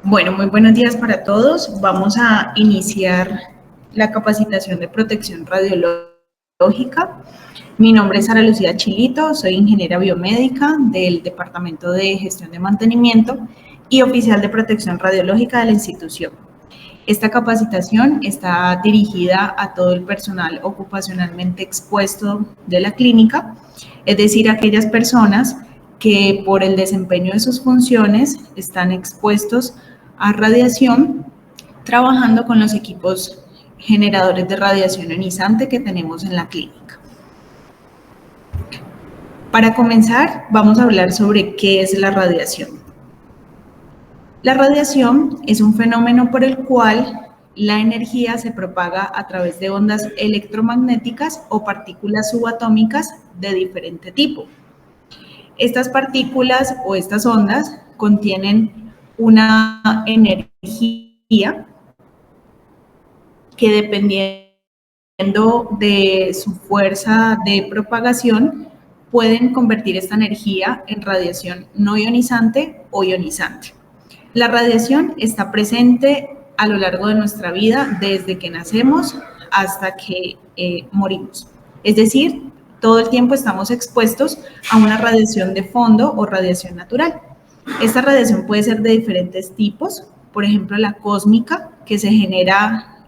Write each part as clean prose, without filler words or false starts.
Bueno, muy buenos días para todos. Vamos a iniciar la capacitación de protección radiológica. Mi nombre es Sara Lucía Chilito, soy ingeniera biomédica del Departamento de Gestión de Mantenimiento y oficial de protección radiológica de la institución. Esta capacitación está dirigida a todo el personal ocupacionalmente expuesto de la clínica, es decir, aquellas personas que por el desempeño de sus funciones están expuestos a radiación, trabajando con los equipos generadores de radiación ionizante que tenemos en la clínica. Para comenzar, vamos a hablar sobre qué es la radiación. La radiación es un fenómeno por el cual la energía se propaga a través de ondas electromagnéticas o partículas subatómicas de diferente tipo. Estas partículas o estas ondas contienen una energía que, dependiendo de su fuerza de propagación, pueden convertir esta energía en radiación no ionizante o ionizante. La radiación está presente a lo largo de nuestra vida, desde que nacemos hasta que morimos. Es decir, todo el tiempo estamos expuestos a una radiación de fondo o radiación natural. Esta radiación puede ser de diferentes tipos, por ejemplo, la cósmica, que se genera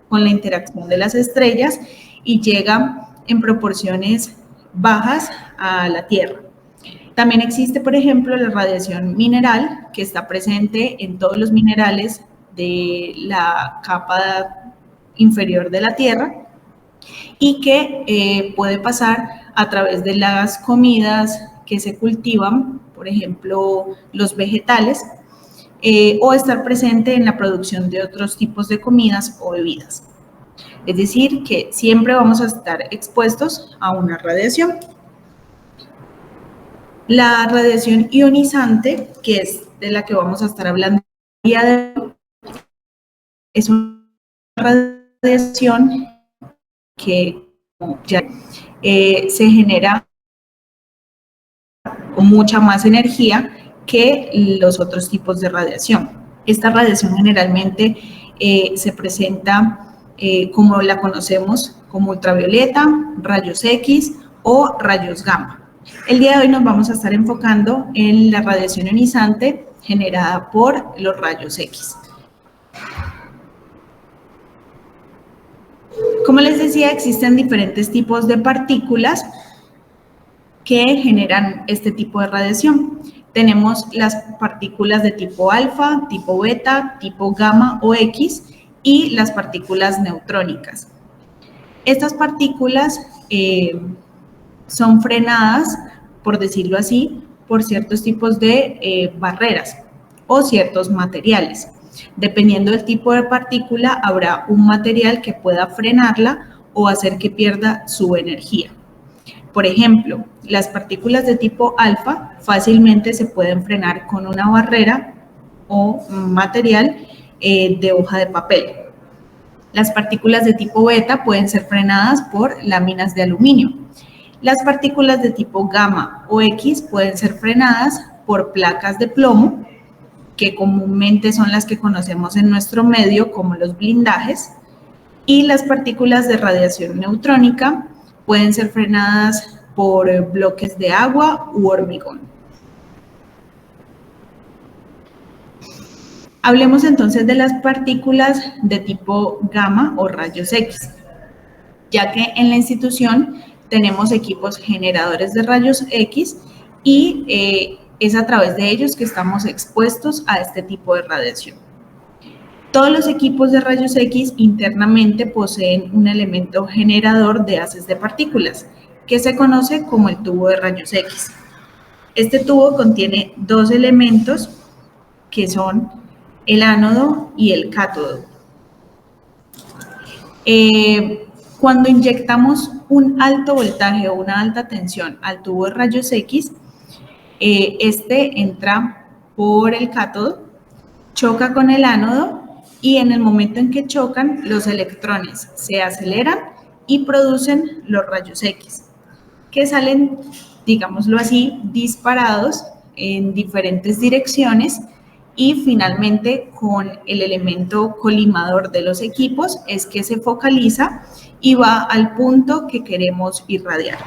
con la interacción de las estrellas y llega en proporciones bajas a la Tierra. También existe, por ejemplo, la radiación mineral, que está presente en todos los minerales de la capa inferior de la Tierra y que puede pasar a través de las comidas que se cultivan, por ejemplo, los vegetales, o estar presente en la producción de otros tipos de comidas o bebidas. Es decir, que siempre vamos a estar expuestos a una radiación. La radiación ionizante, que es de la que vamos a estar hablando el día de hoy, es una radiación que ya se genera con mucha más energía que los otros tipos de radiación. Esta radiación generalmente se presenta como la conocemos, como ultravioleta, rayos X o rayos gamma. El día de hoy nos vamos a estar enfocando en la radiación ionizante generada por los rayos X. Como les decía, existen diferentes tipos de partículas que generan este tipo de radiación. Tenemos las partículas de tipo alfa, tipo beta, tipo gamma o X y las partículas neutrónicas. Estas partículas son frenadas, por decirlo así, por ciertos tipos de barreras o ciertos materiales. Dependiendo del tipo de partícula, habrá un material que pueda frenarla o hacer que pierda su energía. Por ejemplo, las partículas de tipo alfa fácilmente se pueden frenar con una barrera o material de hoja de papel. Las partículas de tipo beta pueden ser frenadas por láminas de aluminio. Las partículas de tipo gamma o X pueden ser frenadas por placas de plomo, que comúnmente son las que conocemos en nuestro medio como los blindajes, y las partículas de radiación neutrónica pueden ser frenadas por bloques de agua u hormigón. Hablemos entonces de las partículas de tipo gamma o rayos X, ya que en la institución tenemos equipos generadores de rayos X y es a través de ellos que estamos expuestos a este tipo de radiación. Todos los equipos de rayos X internamente poseen un elemento generador de haces de partículas, que se conoce como el tubo de rayos X. Este tubo contiene dos elementos que son el ánodo y el cátodo. Cuando inyectamos un alto voltaje o una alta tensión al tubo de rayos X, este entra por el cátodo, choca con el ánodo y en el momento en que chocan, los electrones se aceleran y producen los rayos X, que salen, digámoslo así, disparados en diferentes direcciones y finalmente con el elemento colimador de los equipos es que se focaliza y va al punto que queremos irradiar.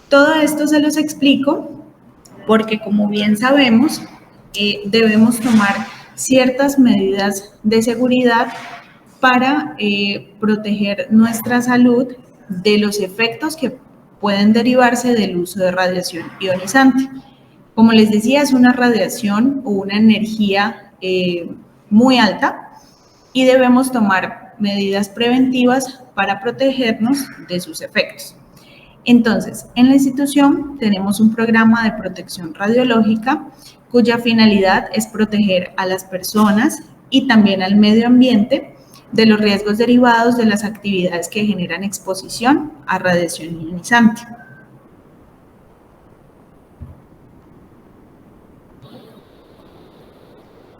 Todo esto se los explico porque, como bien sabemos, debemos tomar ciertas medidas de seguridad para proteger nuestra salud de los efectos que pueden derivarse del uso de radiación ionizante. Como les decía, es una radiación o una energía muy alta y debemos tomar medidas preventivas para protegernos de sus efectos. Entonces, en la institución tenemos un programa de protección radiológica cuya finalidad es proteger a las personas y también al medio ambiente de los riesgos derivados de las actividades que generan exposición a radiación ionizante.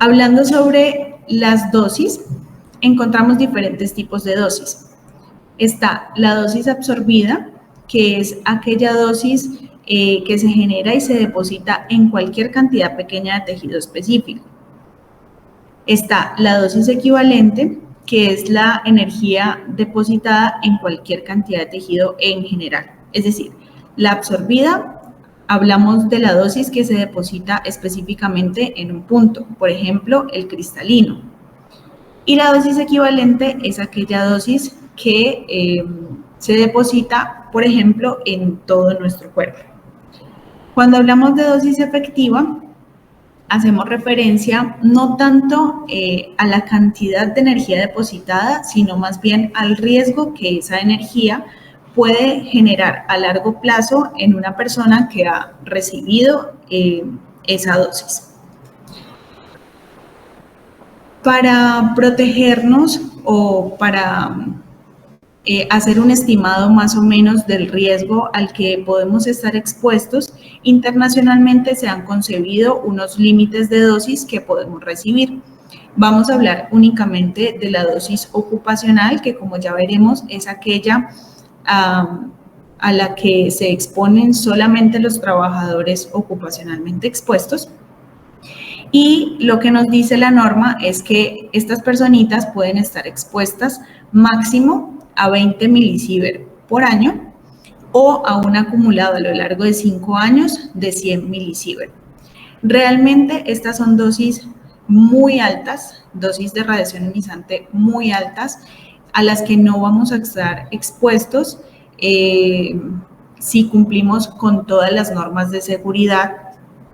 Hablando sobre las dosis, encontramos diferentes tipos de dosis. Está la dosis absorbida, que es aquella dosis que se genera y se deposita en cualquier cantidad pequeña de tejido específico. Está la dosis equivalente, que es la energía depositada en cualquier cantidad de tejido en general. Es decir, la absorbida, hablamos de la dosis que se deposita específicamente en un punto, por ejemplo, el cristalino. Y la dosis equivalente es aquella dosis que se deposita, por ejemplo, en todo nuestro cuerpo. Cuando hablamos de dosis efectiva, hacemos referencia no tanto a la cantidad de energía depositada, sino más bien al riesgo que esa energía puede generar a largo plazo en una persona que ha recibido esa dosis. Para protegernos o para hacer un estimado más o menos del riesgo al que podemos estar expuestos, internacionalmente se han concebido unos límites de dosis que podemos recibir. Vamos a hablar únicamente de la dosis ocupacional, que como ya veremos es aquella a la que se exponen solamente los trabajadores ocupacionalmente expuestos. Y lo que nos dice la norma es que estas personitas pueden estar expuestas máximo a 20 milisievert por año o a un acumulado a lo largo de 5 años de 100 milisievert. Realmente estas son dosis muy altas, dosis de radiación ionizante muy altas, a las que no vamos a estar expuestos si cumplimos con todas las normas de seguridad,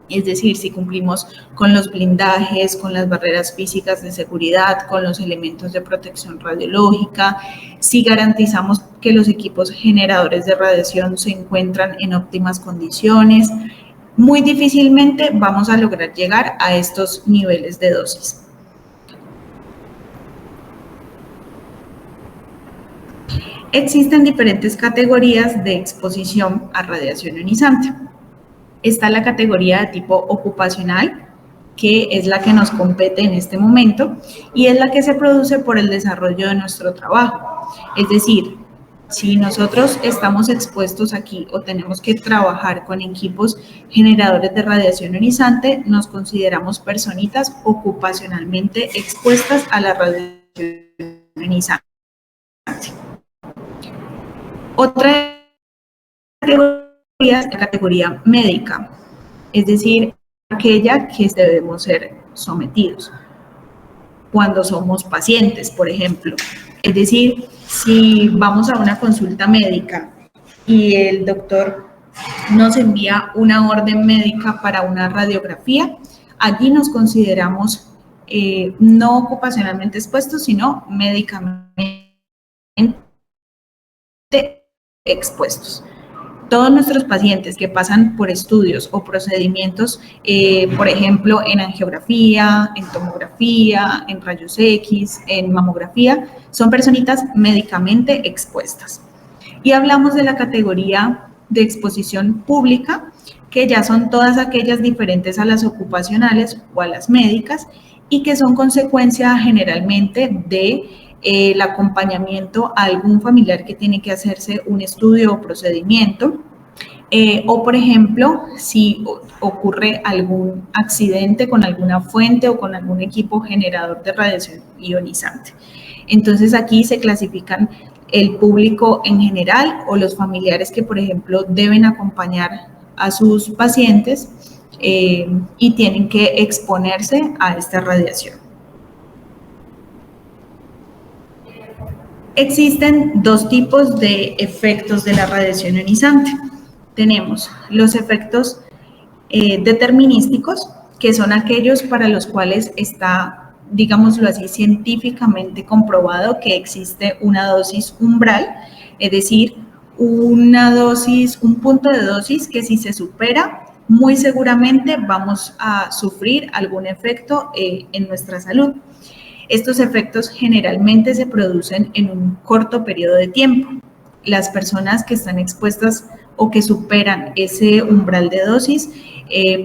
es decir, si cumplimos con los blindajes, con las barreras físicas de seguridad, con los elementos de protección radiológica, si garantizamos que los equipos generadores de radiación se encuentran en óptimas condiciones, muy difícilmente vamos a lograr llegar a estos niveles de dosis. Existen diferentes categorías de exposición a radiación ionizante. Está la categoría de tipo ocupacional, que es la que nos compete en este momento y es la que se produce por el desarrollo de nuestro trabajo. Es decir, si nosotros estamos expuestos aquí o tenemos que trabajar con equipos generadores de radiación ionizante, nos consideramos personitas ocupacionalmente expuestas a la radiación ionizante. Otra categoría es la categoría médica, es decir, aquella que debemos ser sometidos cuando somos pacientes, por ejemplo. Es decir, si vamos a una consulta médica y el doctor nos envía una orden médica para una radiografía, allí nos consideramos no ocupacionalmente expuestos, sino médicamente expuestos. Todos nuestros pacientes que pasan por estudios o procedimientos, por ejemplo, en angiografía, en tomografía, en rayos X, en mamografía, son personitas médicamente expuestas. Y hablamos de la categoría de exposición pública, que ya son todas aquellas diferentes a las ocupacionales o a las médicas y que son consecuencia generalmente de el acompañamiento a algún familiar que tiene que hacerse un estudio o procedimiento, O, por ejemplo, si ocurre algún accidente con alguna fuente o con algún equipo generador de radiación ionizante. Entonces, aquí se clasifican el público en general o los familiares que, por ejemplo, deben acompañar a sus pacientes y tienen que exponerse a esta radiación. Existen dos tipos de efectos de la radiación ionizante. Tenemos los efectos determinísticos, que son aquellos para los cuales está, digámoslo así, científicamente comprobado que existe una dosis umbral, es decir, una dosis, un punto de dosis que si se supera, muy seguramente vamos a sufrir algún efecto en nuestra salud. Estos efectos generalmente se producen en un corto periodo de tiempo. Las personas que están expuestas o que superan ese umbral de dosis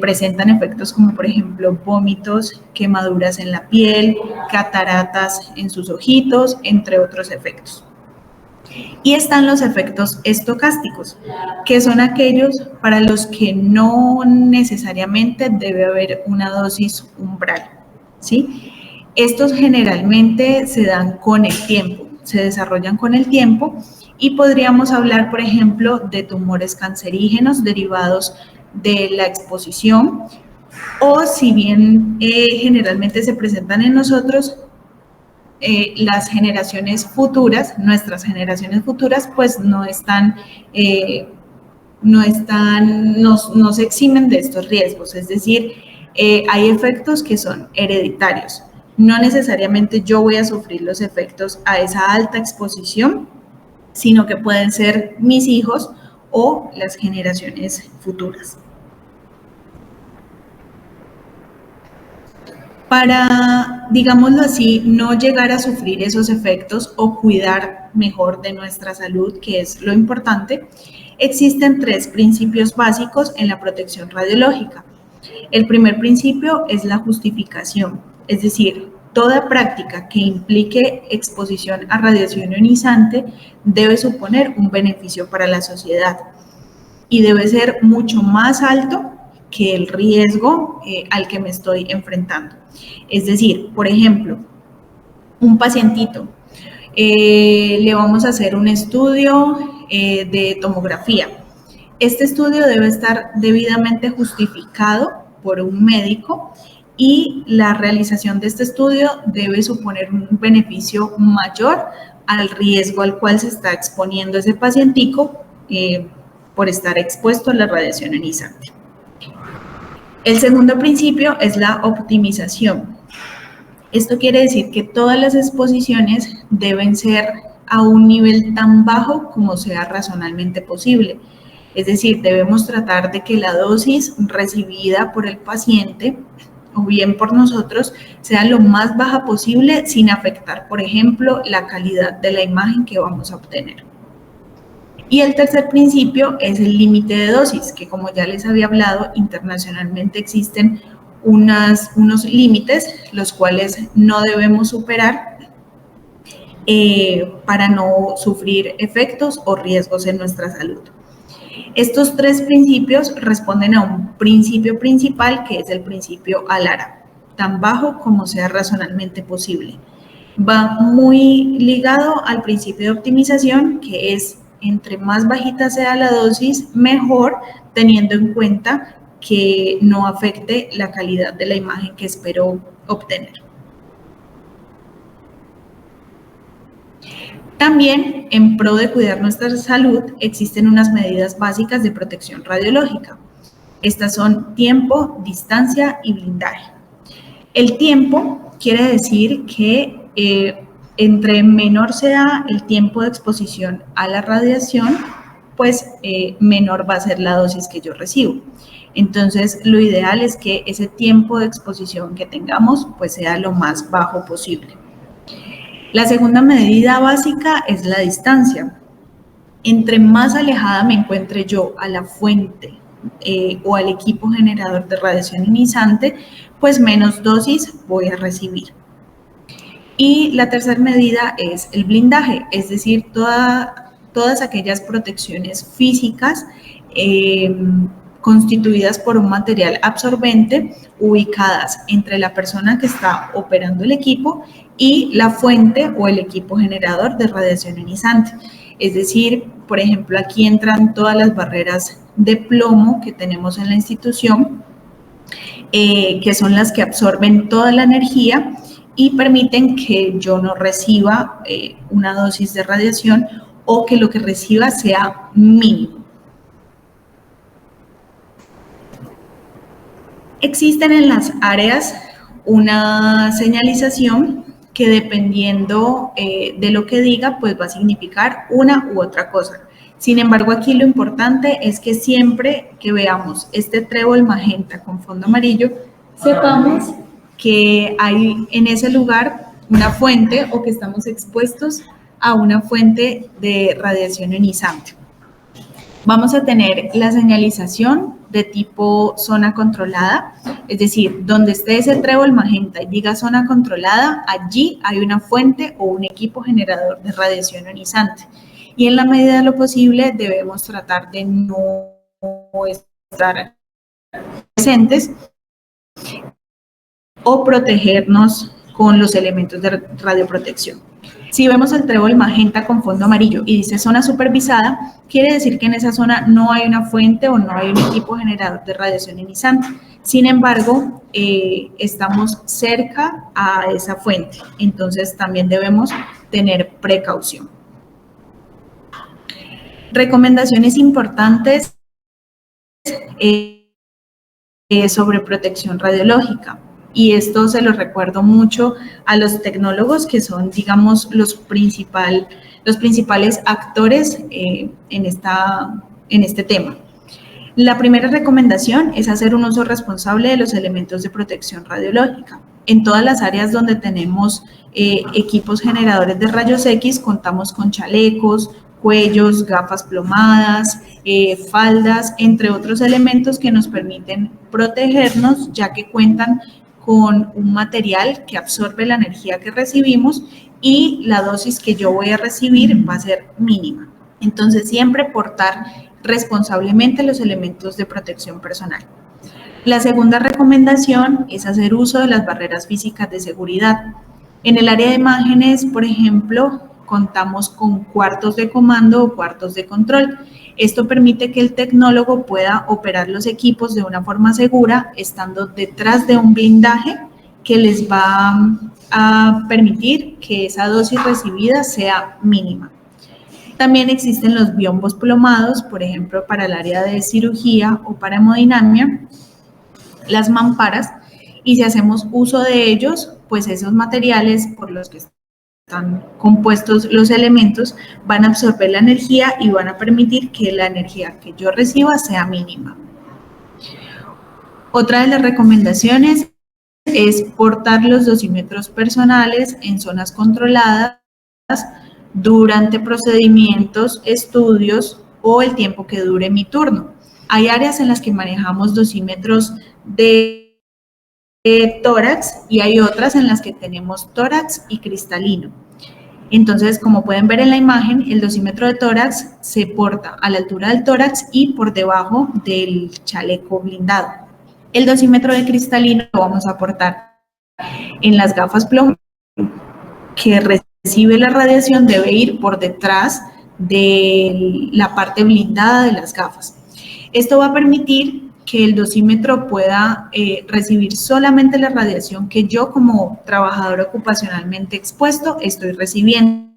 presentan efectos como, por ejemplo, vómitos, quemaduras en la piel, cataratas en sus ojitos, entre otros efectos. Y están los efectos estocásticos, que son aquellos para los que no necesariamente debe haber una dosis umbral, ¿sí? Estos generalmente se dan con el tiempo, se desarrollan con el tiempo y podríamos hablar, por ejemplo, de tumores cancerígenos derivados de la exposición o si bien generalmente se presentan en nosotros, las generaciones futuras, nuestras generaciones futuras, pues no se eximen de estos riesgos, es decir, hay efectos que son hereditarios. No necesariamente yo voy a sufrir los efectos a esa alta exposición, sino que pueden ser mis hijos o las generaciones futuras. Para, digámoslo así, no llegar a sufrir esos efectos o cuidar mejor de nuestra salud, que es lo importante, existen 3 principios básicos en la protección radiológica. El primer principio es la justificación, es decir, toda práctica que implique exposición a radiación ionizante debe suponer un beneficio para la sociedad y debe ser mucho más alto que el riesgo al que me estoy enfrentando. Es decir, por ejemplo, un pacientito, le vamos a hacer un estudio de tomografía. Este estudio debe estar debidamente justificado por un médico y la realización de este estudio debe suponer un beneficio mayor al riesgo al cual se está exponiendo ese pacientico por estar expuesto a la radiación ionizante. El segundo principio es la optimización. Esto quiere decir que todas las exposiciones deben ser a un nivel tan bajo como sea razonablemente posible. Es decir, debemos tratar de que la dosis recibida por el paciente o bien por nosotros sea lo más baja posible sin afectar, por ejemplo, la calidad de la imagen que vamos a obtener. Y el tercer principio es el límite de dosis, que como ya les había hablado, internacionalmente existen unos límites, los cuales no debemos superar para no sufrir efectos o riesgos en nuestra salud. Estos 3 principios responden a un principio principal, que es el principio ALARA, tan bajo como sea razonablemente posible. Va muy ligado al principio de optimización, que es entre más bajita sea la dosis, mejor, teniendo en cuenta que no afecte la calidad de la imagen que espero obtener. También, en pro de cuidar nuestra salud, existen unas medidas básicas de protección radiológica. Estas son tiempo, distancia y blindaje. El tiempo quiere decir que entre menor sea el tiempo de exposición a la radiación, pues menor va a ser la dosis que yo recibo. Entonces, lo ideal es que ese tiempo de exposición que tengamos, pues sea lo más bajo posible. La segunda medida básica es la distancia. Entre más alejada me encuentre yo a la fuente o al equipo generador de radiación ionizante, pues menos dosis voy a recibir. Y la tercera medida es el blindaje, es decir, todas aquellas protecciones físicas constituidas por un material absorbente, ubicadas entre la persona que está operando el equipo y la fuente o el equipo generador de radiación ionizante. Es decir, por ejemplo, aquí entran todas las barreras de plomo que tenemos en la institución, que son las que absorben toda la energía y permiten que yo no reciba una dosis de radiación o que lo que reciba sea mínimo. Existen en las áreas una señalización que dependiendo de lo que diga, pues va a significar una u otra cosa. Sin embargo, aquí lo importante es que siempre que veamos este trébol magenta con fondo amarillo, sepamos que hay en ese lugar una fuente o que estamos expuestos a una fuente de radiación ionizante. Vamos a tener la señalización de tipo zona controlada, es decir, donde esté ese trébol magenta y diga zona controlada, allí hay una fuente o un equipo generador de radiación ionizante. Y en la medida de lo posible debemos tratar de no estar presentes o protegernos con los elementos de radioprotección. Si vemos el trébol magenta con fondo amarillo y dice zona supervisada, quiere decir que en esa zona no hay una fuente o no hay un equipo generador de radiación ionizante. Sin embargo, estamos cerca a esa fuente, entonces también debemos tener precaución. Recomendaciones importantes sobre protección radiológica. Y esto se lo recuerdo mucho a los tecnólogos que son, digamos, los principales actores en este tema. La primera recomendación es hacer un uso responsable de los elementos de protección radiológica. En todas las áreas donde tenemos equipos generadores de rayos X, contamos con chalecos, cuellos, gafas plomadas, faldas, entre otros elementos que nos permiten protegernos, ya que cuentan con un material que absorbe la energía que recibimos y la dosis que yo voy a recibir va a ser mínima. Entonces, siempre portar responsablemente los elementos de protección personal. La segunda recomendación es hacer uso de las barreras físicas de seguridad. En el área de imágenes, por ejemplo, contamos con cuartos de comando o cuartos de control. Esto permite que el tecnólogo pueda operar los equipos de una forma segura, estando detrás de un blindaje que les va a permitir que esa dosis recibida sea mínima. También existen los biombos plomados, por ejemplo, para el área de cirugía o para hemodinamia, las mamparas, y si hacemos uso de ellos, pues esos materiales por los que están compuestos los elementos van a absorber la energía y van a permitir que la energía que yo reciba sea mínima. Otra de las recomendaciones es portar los dosímetros personales en zonas controladas durante procedimientos, estudios o el tiempo que dure mi turno. Hay áreas en las que manejamos dosímetros de tórax y hay otras en las que tenemos tórax y cristalino. Entonces, como pueden ver en la imagen, el dosímetro de tórax se porta a la altura del tórax y por debajo del chaleco blindado. El dosímetro de cristalino lo vamos a portar en las gafas plomo, que recibe la radiación debe ir por detrás de la parte blindada de las gafas. Esto va a permitir que el dosímetro pueda recibir solamente la radiación que yo como trabajador ocupacionalmente expuesto estoy recibiendo.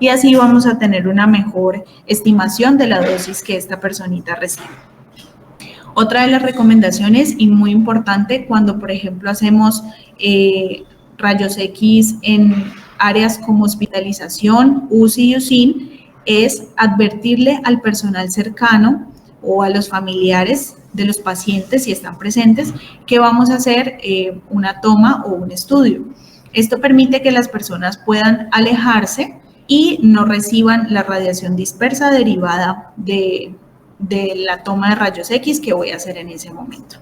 Y así vamos a tener una mejor estimación de la dosis que esta personita recibe. Otra de las recomendaciones y muy importante cuando, por ejemplo, hacemos rayos X en áreas como hospitalización, UCI y USIN, es advertirle al personal cercano o a los familiares de los pacientes, si están presentes, que vamos a hacer una toma o un estudio. Esto permite que las personas puedan alejarse y no reciban la radiación dispersa derivada de la toma de rayos X que voy a hacer en ese momento.